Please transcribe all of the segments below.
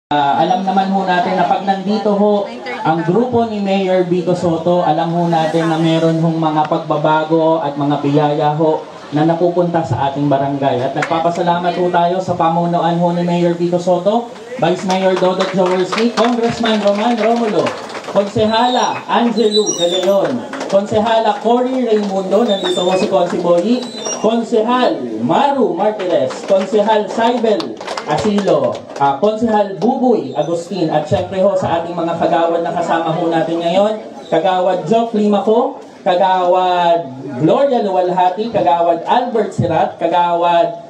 Alam naman ho natin na pag nandito ho ang grupo ni Mayor Vico Sotto, alam ho natin na meron hong mga pagbabago at mga biyaya ho na napupunta sa ating barangay. At nagpapasalamat ho tayo sa pamunuan ho ni Mayor Vico Sotto, Vice Mayor Dodot Jaworski, Congressman Roman Romulo, Konsehala Angelo De Leon, Konsehala Cory Raimundo, nandito ho si Consi Boyi, Konsehal Maru Martinez, Konsehal Saibel Asilo, Konsehal Buboy Agustin, at syempre ho sa ating mga kagawad na kasama ho natin ngayon, Kagawad Joe Climaco, Kagawad Gloria Luwalhati, Kagawad Albert Sirat, Kagawad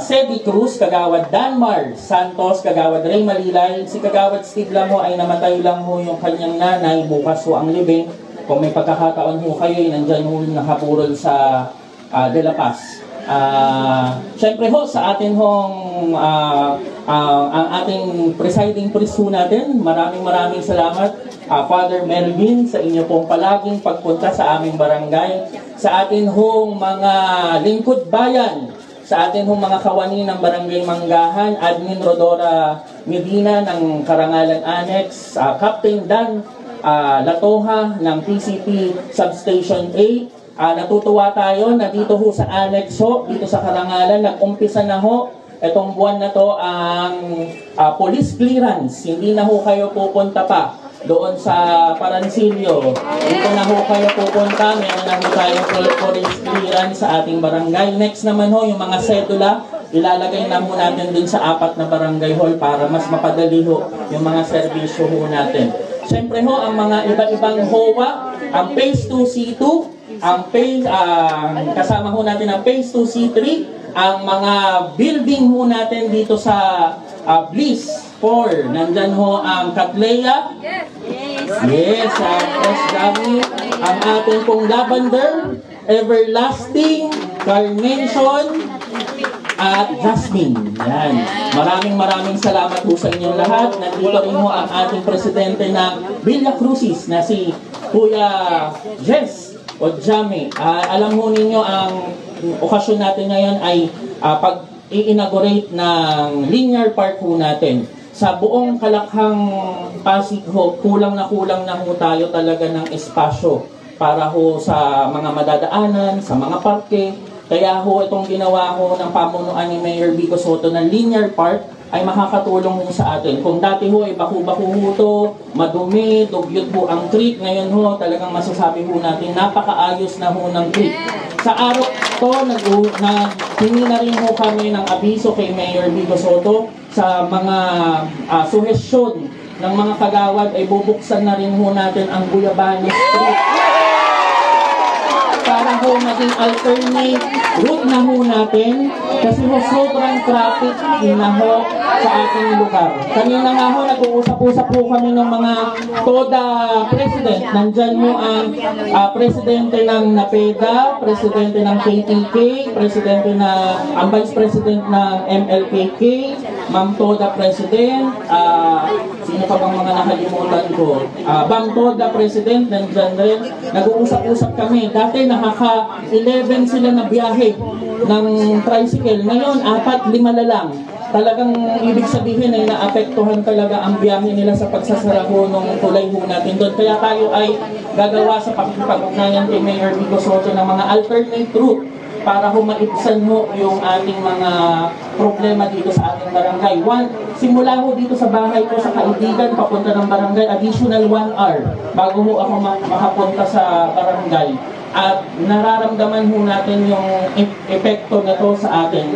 Sebi Cruz, Kagawad Danmar Santos, Kagawad Ray Malilay. Si Kagawad Steve lang ho ay namatay lang ho yung kanyang nanay, bukas ho ang libing. Kung may pagkakataon ho kayo, nandyan ho nakapurol sa De La Paz. Siyempre ho, sa atin hong ang ating presiding priest ho natin, maraming salamat Father Melvin sa inyo pong palaging pagpunta sa aming barangay, sa atin hong mga lingkod bayan, sa atin hong mga kawani ng Barangay Manggahan, Admin Rodora Medina ng Karangalan Annex, Captain Dan Latoha ng PCP Substation 8. Natutuwa tayo na dito ho sa Annex ho, dito sa Karangalan, nag-umpisa na ho itong buwan na to ang police clearance. Hindi na ho kayo pupunta pa doon sa Parancillo. Dito na ho kayo pupunta, meron na ho tayong police clearance sa ating barangay. Next naman ho, yung mga sedula, ilalagay na ho natin dun sa 4 na barangay hall para mas mapadali ho yung mga serbisyo ho natin. Siyempre ho, ang mga iba-ibang HOA, ang Phase 2C2, ang kasama ho natin ang Phase 2C3, ang mga building ho natin dito sa Bliss 4. Nandyan ho ang Catlea. Yes, SW. Ang ating pong Lavender, Everlasting, Carnation, at Jasmine. Yan. Maraming salamat po sa inyong lahat. Nandito rin ho ang ating presidente ng Villa Crucis na si Kuya Jess o Jame. Alam ho ninyo, ang okasyon natin ngayon ay pag-i-inaugurate ng linear park ho natin. Sa buong Kalakhang Pasig ho, kulang na ho tayo talaga ng espasyo para ho sa mga madadaanan, sa mga parke. Kaya ho itong ginawa ho ng pamunuan ni Mayor Vico Sotto ng linear park ay makakatulong ho sa atin. Kung dati ho ay baku-baku ho to, madumi, dugyot ho ang creek, ngayon ho talagang masasabi ho natin napakaayos na ho ng creek. Sa araw to, hingi na rin ho kami ng abiso kay Mayor Vico Sotto sa mga suhestyon ng mga kagawad ay bubuksan na rin ho natin ang Guyabano Street para ho maging alternate route na ho natin kasi ho sobrang traffic na ho sa ating lugar. Kanina nga ho, nag-uusap-usap po kami ng mga TODA president. Nandyan ho ang presidente ng NAPEDA, presidente ng KTK, ang vice president ng MLKK, Ma'am TODA president, sino pa bang mga nakalimutan ko? Bang TODA president, nandyan rin. Nag-uusap-usap kami. Dati nakaka-11 sila na biyahe ng tricycle. Ngayon, 4-5 na lang. Talagang ibig sabihin ay naapektuhan talaga ang biyahe nila sa pagsasara ho ng tulay ho natin doon. Kaya tayo ay gagawa sa pakikipag-ugnayan kay Mayor Vico Sotto ng mga alternate route para ho maibsan ho yung ating mga problema dito sa ating barangay. Simula ho dito sa bahay ko sa Kaibigan, papunta ng barangay, additional 1 hour bago ho ako makapunta sa barangay. At nararamdaman ho natin yung epekto na to sa atin.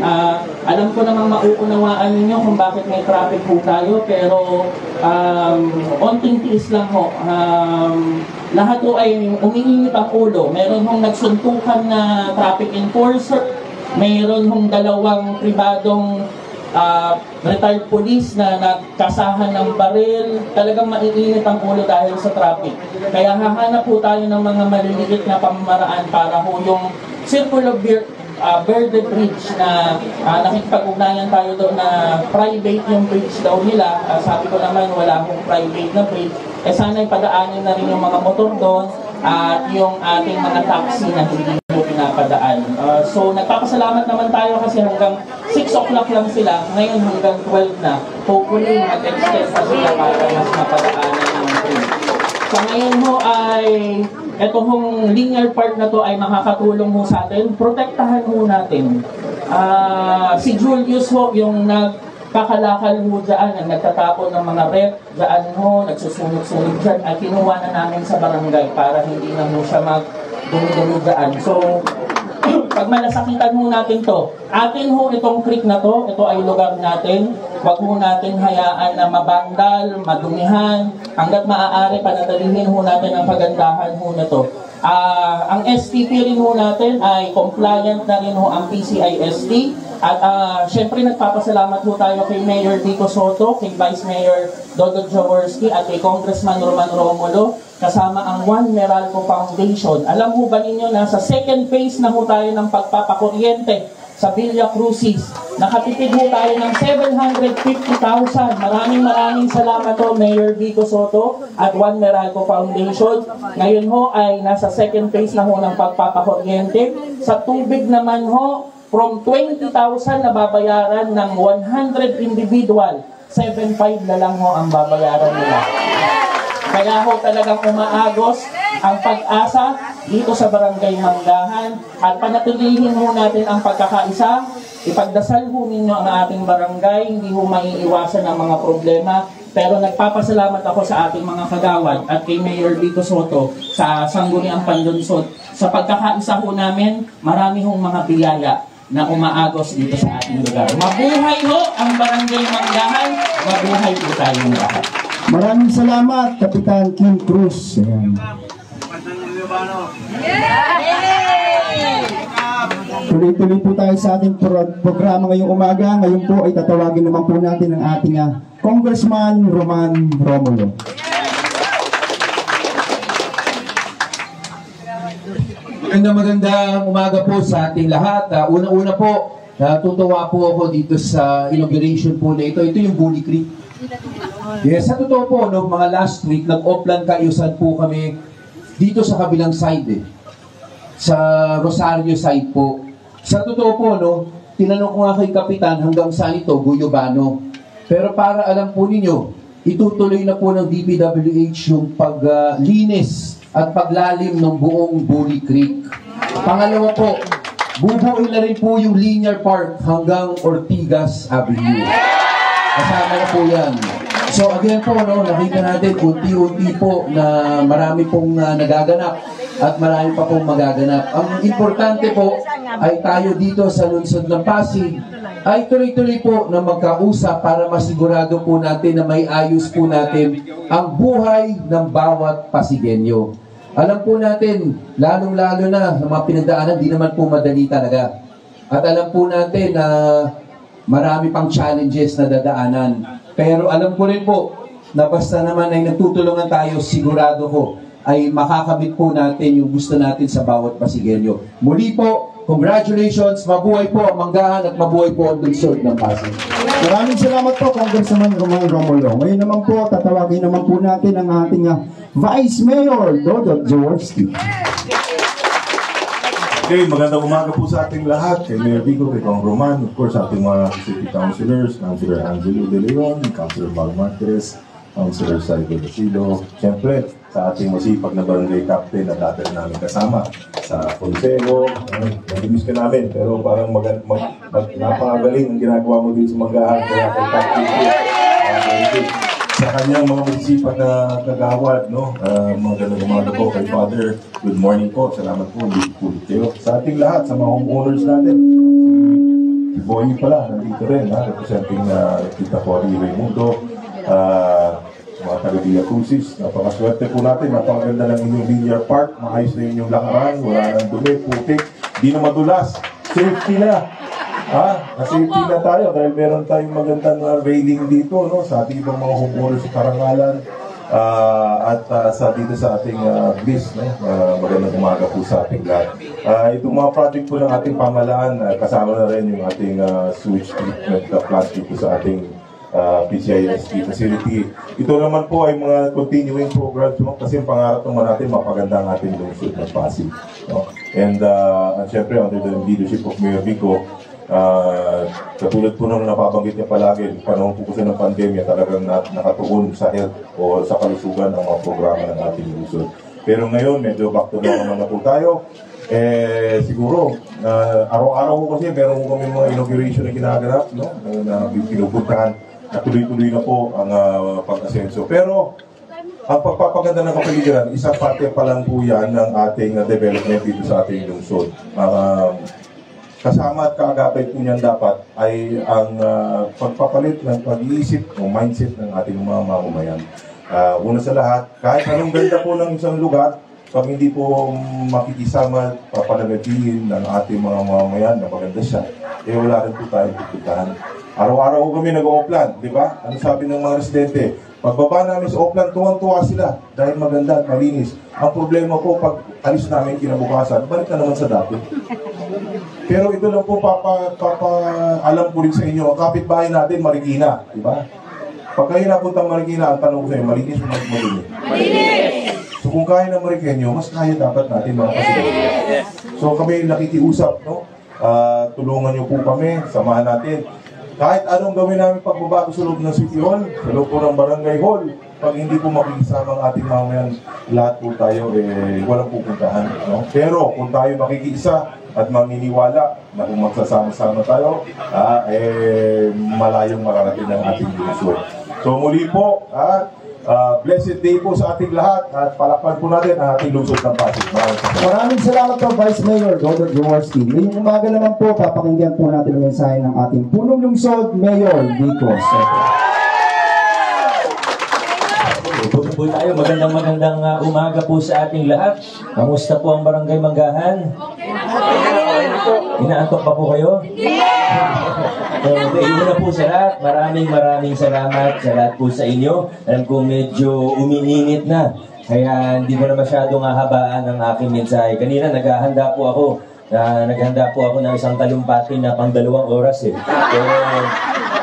Alam ko namang mauunawaan ninyo kung bakit may traffic ho tayo, pero onting tiis lang ho. Lahat ho ay umiinit ang ulo. Meron hong nagsuntukan na traffic enforcer, meron hong 2 pribadong retired police na nagkasahan ng baril. Talagang maiinit ang ulo dahil sa traffic. Kaya hahanap po tayo ng mga maliliit na pamamaraan para ho yung circular Verde Bridge na nakikipag-ugnayan tayo doon na private yung bridge daw nila. Sabi ko naman wala akong private na bridge. Sana'y padaanin na rin yung mga motor doon at yung ating mga taxi na hindi mo pinapadaan. So nagpapasalamat naman tayo kasi hanggang 6 o'clock lang sila, ngayon hanggang 12 na, hopefully mag-extend pa sila para mas mapadaanan ng train. So ngayon ho ay, ito hong linear part na to ay makakatulong ho sa atin, protektahan ho natin. Si Julius ho, yung nagkakalakal ho dyan, ang nagtatapon ng mga rep, dyan ho, nagsusunod-sunod dyan, ay kinuha na namin sa barangay para hindi na ho siya mag-dumi-dumi dyan. So, pag malasakitan ho natin to, atin ho itong creek na to, ito ay lugar natin, wag ho natin hayaan na mabandal, madumihan, hanggat maaari panatilihin ho natin ang pagandahan ho na to. Ang STP rin ho natin ay compliant na rin ho ang PCI-ST. At syempre nagpapasalamat ho tayo kay Mayor Vico Soto, kay Vice Mayor Dodot Jaworski at kay Congressman Roman Romulo kasama ang Juan Meralco Foundation. Alam ho ba ninyo na sa second phase na ho tayo ng pagpapakuryente sa Villa Crucis. Nakatipid ho tayo ng 750,000. Maraming salamat ho Mayor Vico Soto at Juan Meralco Foundation. Ngayon ho ay nasa second phase na ho ng pagpapakuryente. Sa tubig naman ho, from 20,000 na babayaran ng 100 individual, 7.5 na lang ho ang babayaran nila. Kaya ho talagang umaagos ang pag-asa dito sa Barangay Manggahan at panatilihin ho natin ang pagkakaisa. Ipagdasal ho ninyo ang ating barangay, hindi ho maiiwasan ang mga problema. Pero nagpapasalamat ako sa ating mga kagawad at kay Mayor Vico Soto sa Sangguniang Panlunsod. Sa pagkakaisa ho namin, marami hong mga biyaya na umaagos dito sa ating lugar. Mabuhay ho ang Barangay Manggahan, mabuhay po tayong lahat. Maraming salamat, Kapitan Kim Cruz. Ayan. Tuloy-tuloy po tayo sa ating programa ngayong umaga. Ngayon po ay tatawagin naman po natin ang ating Congressman Roman Romulo. Magandang umaga po sa ating lahat. Una-una po, natutuwa po ako dito sa inauguration po na ito. Ito yung Bully Creek. Yes, sa totoo po, no, mga last week, nag-offline kaayusan po kami dito sa kabilang side sa Rosario side po. Sa totoo po, no, tinanong ko nga kay Kapitan hanggang saan ito, Guyobano. Pero para alam po ninyo, itutuloy na po ng DPWH yung paglinis at paglalim ng buong Bully Creek. Pangalawa po, bubuin na rin po yung linear park hanggang Ortigas Avenue. Kasama na po yan. So again po, no, nakita natin unti-unti po na marami pong nagaganap at marami pa pong magaganap. Ang importante po ay tayo dito sa lungsod ng Pasig ay tuloy-tuloy po na magkausap para masigurado po natin na may ayos po natin ang buhay ng bawat Pasigenyo. Alam po natin, lalong-lalo na sa mga pinagdaanan, di naman po madali talaga. At alam po natin na marami pang challenges na dadaanan. Pero alam ko rin po na basta naman ay nagtutulungan tayo, sigurado ko ay makakamit po natin yung gusto natin sa bawat Pasigenyo. Muli po, congratulations, mabuhay po ang Manggahan at mabuhay po ang lungsod ng Pasig. Maraming salamat po, Congressman Roman Romulo. Ngayon naman po, tatawagin naman po natin ang ating Vice Mayor Dodot Jaworski. Okay, magandang umaga po sa ating lahat. Kay Mayor Vico, kay Kong Roman, of course, ating mga city councilors, Councilor Angelo De Leon, Councilor Bal Marquez, Councilor Saigo Basido, siyempre, sa ating masipag na barangay captain na dati namin kasama sa Consejo. Nag-miss ka namin, pero parang napakagaling ang ginagawa mo dito sa Manggahan, kaya kay Captain sa kanyang mga masipag na kagawad, no? Magandang umaga po kay Father. Good morning po. Salamat po. Ulit kayo. Sa ating lahat, sa mga homeowners natin. Si Boy pala, nandito rin, representing Tita Cory Raimundo, mga taga-Villa Crucis. Napakaswerte po natin. Napakaganda ng inyong linear park. Maayos na inyong lakaran. Wala nang dumi, putik. Di na madulas. Safety na. Nasafety na tayo dahil meron tayong magandang railing dito, no, sa ating ibang mga homeowners sa Karangalan at dito sa ating bliss, no. Magandang umaga po sa ating lahat. Itong mga project po ng ating pamahalaan, kasama na rin yung ating sewage treatment plant dito sa ating PCI-ST facility. Ito naman po ay mga continuing programs, no, kasi ang pangarap naman natin mapaganda ang ating lungsod ng Pasig, no. And syempre under the leadership of Mayor Vico, Katulad po ng napabanggit niya palagi, panahon po kasi ng pandemya, talagang nakatuon sa health o sa kalusugan ang mga programa ng ating lungsod. Pero ngayon, medyo back to normal na po tayo. Siguro, araw-araw po kasi meron po kami mga inauguration na ginaganap, no? Na pinupuntahan, na tuloy-tuloy na po ang pag-asenso. Pero, ang pagpapaganda ng kapaligiran, isang parte pa lang po yan ng ating development dito sa ating lungsod. Kasama at kaagapay po niyan dapat ay ang pagpapalit ng pag-iisip o mindset ng ating mga mamamayan. Una sa lahat, kahit anong ganda po ng isang lugar, pag hindi po makikisama, papanagatihin ng ating mga mamamayan na maganda siya, wala rin po tayong pupuntahan. Araw-araw po kami nag-o-plan, di ba? Ano sabi ng mga residente? Pagbaba namin sa Oplan, tuwang-tuwa sila dahil maganda at malinis. Ang problema po, pag alis namin kinabukasan, balik na naman sa dati. Pero ito lang po, alam ko rin sa inyo, ang kapitbahay natin, Marikina, di ba? Pag kayo napuntang Marikina, ang tanong ko sa inyo, malinis o malinis? Malinis! So kung kaya ng Marikenyo, mas kaya dapat natin mga kasiguro. So kami nakikiusap, no? Tulungan niyo po kami, samahan natin. Kahit anong gawin namin pagbabago sa loob ng City Hall, sa loob po ng Barangay Hall, pag hindi po makikisama ang ating mamamayan, lahat po tayo, walang pupuntahan. No? Pero kung tayo makikiisa at maniniwala na kung magsasama-sama tayo, malayong makarating ng ating lungsod. So muli po, blessed day po sa ating lahat at palakpan po natin ang ating lungsod ng Pasig. Maraming salamat po, Vice Mayor Dodot Jaworski. Ngayong umaga naman po, papakinggan po natin ang mensahe ng ating punong lungsod, Mayor Vico Soto. Ito po tayo, magandang umaga po sa ating lahat. Kamusta po ang Barangay Manggahan? Inaantok pa po kayo? Una po sa lahat, maraming salamat sa lahat po sa inyo. Alam ko medyo umiinit na, kaya hindi ko na masyadong hahabaan ang aking mensahe. Kanina naghahanda po ako ng isang talumpati na pang 2 oras eh. Pero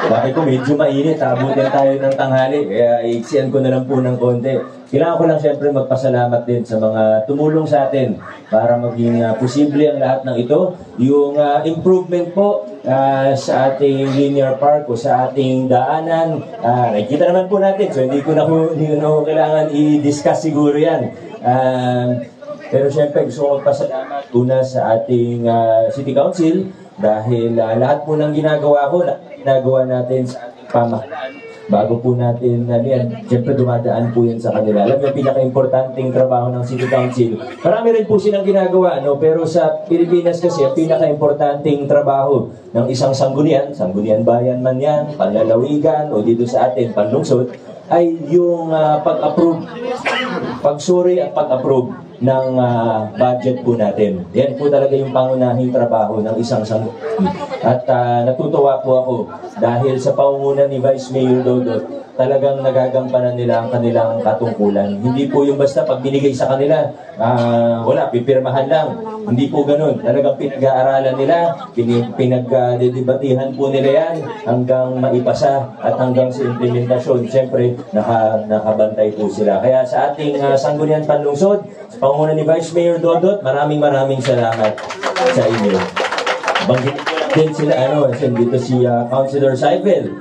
bakit ko medyo mainit, abutin tayo ng tanghali, kaya iiksian ko na lang po ng konti. Kailangan ko lang siyempre magpasalamat din sa mga tumulong sa atin para maging posible ang lahat ng ito. Yung improvement po sa ating linear park o sa ating daanan, nakikita naman po natin, so hindi ko kailangan i-discuss siguro yan. Pero siyempre gusto ko magpasalamat una sa ating City Council dahil lahat po ng ginagawa natin sa ating pamahalaan. Bago po natin, siyempre dumadaan po yan sa kanila. Alam yung pinaka-importanting trabaho ng City Council. Marami rin po silang ginagawa, no? Pero sa Pilipinas kasi, ang pinaka-importanting trabaho ng isang sanggunian bayan man yan, panlalawigan, o dito sa atin, panlungsod, ay yung pag-approve, pagsuri at pag-approve ng budget po natin. Yan po talaga yung pangunahing trabaho ng isang sanggunian. At natutuwa po ako dahil sa pangunguna ni Vice Mayor Dodot, talagang nagagampanan nila ang kanilang katungkulan. Hindi po yung basta pag binigay sa kanila, wala, pipirmahan lang. Hindi po ganun. Talagang pinag-aaralan nila, pinag-debatihan po nila yan hanggang maipasa at hanggang sa implementasyon. Siyempre, nakabantay po sila. Kaya sa ating sanggunian panlungsod, sa pangunguna ni Vice Mayor Dodot, maraming salamat sa inyo. Banggit din sila, dito si Councilor Saibel.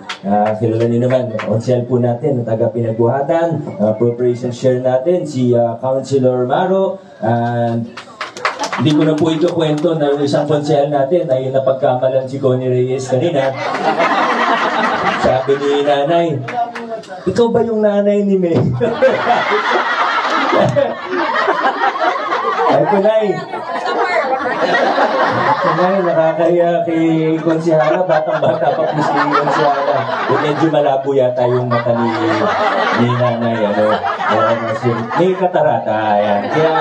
Kilala niyo naman, konsel po natin, taga-pinagbuhatan, appropriation share natin, si Councilor Maro. Hindi ko na po ito kwento na isang konsel natin ay napagkamalan si Connie Reyes kanina. Sabi ni nanay, ikaw ba yung nanay ni May? Ay, Kunay. Kunay, nakakaya kay Konsihala. Batang-bata pa po si Konsihala. Medyo malabo yata yung mata ni nanay. May katarata. Ayan. Kaya,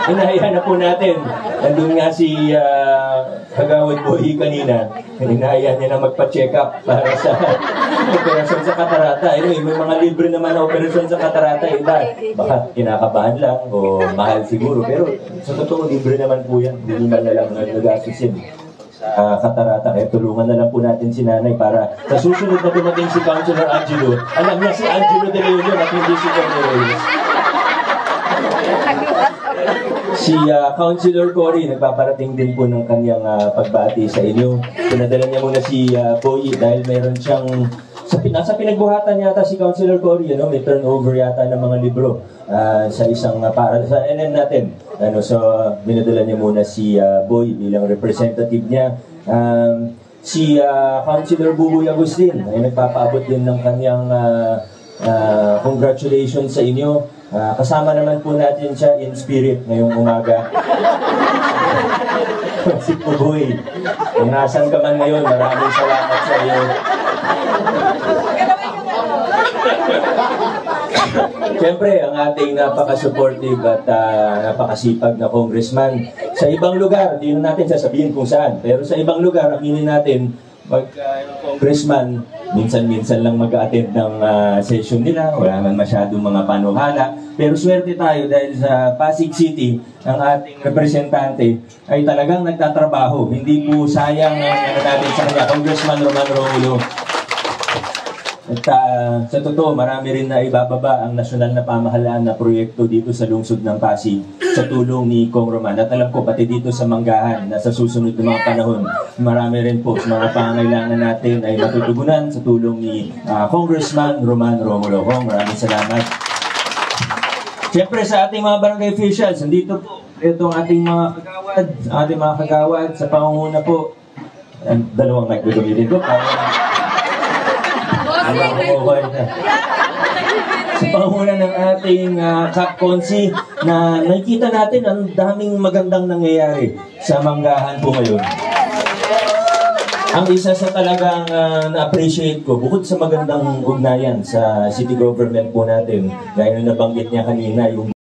inahiyan na po natin. Nandun nga si Kagawad Boy kanina. Inahiyan niya na magpa-check up para sa operasyon sa katarata. Anyway, may mga libre naman na operasyon sa katarata. Iba, baka kinakabahan lang o mahal siguro. Pero sa totoo, libre naman po yan. Hindi naman na lang nag-assissin sa katarata. Kaya tulungan na lang po natin si nanay para sa susunod na dumating si Councilor Angelo, alam niya si Angelo De Leon at hindi si Connie Reyes. Si Councilor Cory, nagpaparating din po ng kanyang pagbati sa inyo. Pinadala niya muna si Boy dahil meron siyang sa pinagbuhatan yata si Councilor Cory, may turnover yata ng mga libro sa isang para sa NN natin. So binadala niya muna si Boy bilang representative niya. Si Councilor Buboy Agustin ay nagpapaabot din ng kanyang congratulations sa inyo. Kasama naman po natin siya in spirit ngayong umaga. Si Buboy, kung nasan ka man ngayon, maraming salamat sa iyo. Siyempre, ang ating napaka-supportive at napakasipag na congressman. Sa ibang lugar, hindi na natin sasabihin kung saan. Pero sa ibang lugar, aminin natin, congressman, minsan-minsan lang mag-attend ng session nila, wala man masyadong mga panuhala. Pero swerte tayo dahil sa Pasig City, ang ating representante ay talagang nagtatrabaho. Hindi po sayang ang natin sa kanya, Congressman Roman Romulo. At sa totoo, marami rin na ibababa ang nasyonal na pamahalaan na proyekto dito sa lungsod ng Pasig sa tulong ni Kong Roman. At alam ko, pati dito sa Manggahan na sa susunod na mga panahon, marami rin po sa mga pangangailangan natin ay matutugunan sa tulong ni Congressman Roman Romulo. Kong, maraming salamat. Siyempre sa ating mga barangay officials, nandito po itong ating mga kagawad, sa pangunguna po. Dalawang mic gagamitin ko. Sa pangunguna ng ating Kap-Konsi na nakikita natin ang daming magandang nangyayari sa Manggahan po ngayon. Ang isa sa talagang na-appreciate ko, bukod sa magandang ugnayan sa city government po natin, gaya na nabanggit niya kanina, yung